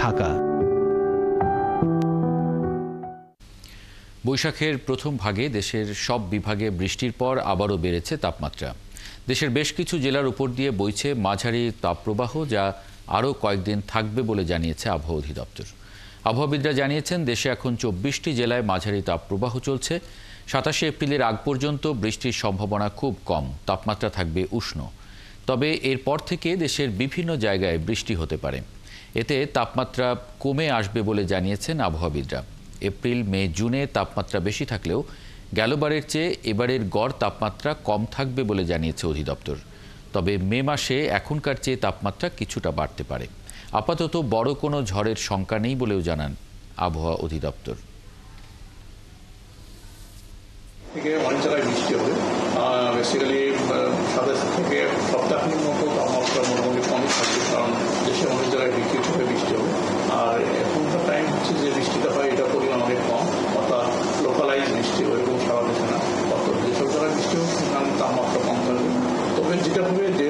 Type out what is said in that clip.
ঢাকা। বৈশাখের প্রথম ভাগে দেশের সব বিভাগে বৃষ্টির পর আবারও বেড়েছে তাপমাত্রা। দেশের বেশ কিছু জেলার উপর দিয়ে বইছে মাঝারি তাপপ্রবাহ, যা আরও কয়েকদিন থাকবে বলে জানিয়েছে আবহাওয়া অধিদপ্তর। আবহাওয়াবিদরা জানিয়েছেন, দেশে এখন 24টি জেলায় মাঝারি তাপপ্রবাহ চলছে। 27শে এপ্রিলের আগ পর্যন্ত বৃষ্টির সম্ভাবনা খুব কম, তাপমাত্রা থাকবে উষ্ণ। তবে এরপর থেকে দেশের বিভিন্ন জায়গায় বৃষ্টি হতে পারে। এতে তাপমাত্রা কমে আসবে বলে জানিয়েছেন আবহাওয়াবিদরা। এপ্রিল, মে, জুনে তাপমাত্রা বেশি থাকলেও গেলবারের চেয়ে এবারের গড় তাপমাত্রা কম থাকবে বলে জানিয়েছে অধিদপ্তর। তবে মে মাসে এখনকার চেয়ে তাপমাত্রা কিছুটা বাড়তে পারে। আপাতত বড় কোনো ঝড়ের শঙ্কা নেই বলেও জানান আবহাওয়া অধিদপ্তর। অনেক জায়গায় বৃষ্টি হবে। বেসিক্যালি 27 থেকে সপ্তাহের মতো তাপমাত্রা মোটামুটি কমই থাকবে, কারণ দেশে অনেক জায়গায় বৃষ্টি হবে। আর এখনকার টাইম হচ্ছে যে বৃষ্টিটা হয়, এটা পরিমাণ অনেক কম, অর্থাৎ লোকালাইজ বৃষ্টি ওইরকম সারা দেশে না। অর্থাৎ যেসব জায়গায় বৃষ্টি হোক সেখানে তাপমাত্রা কম থাকবে। তবে যেটা হবে যে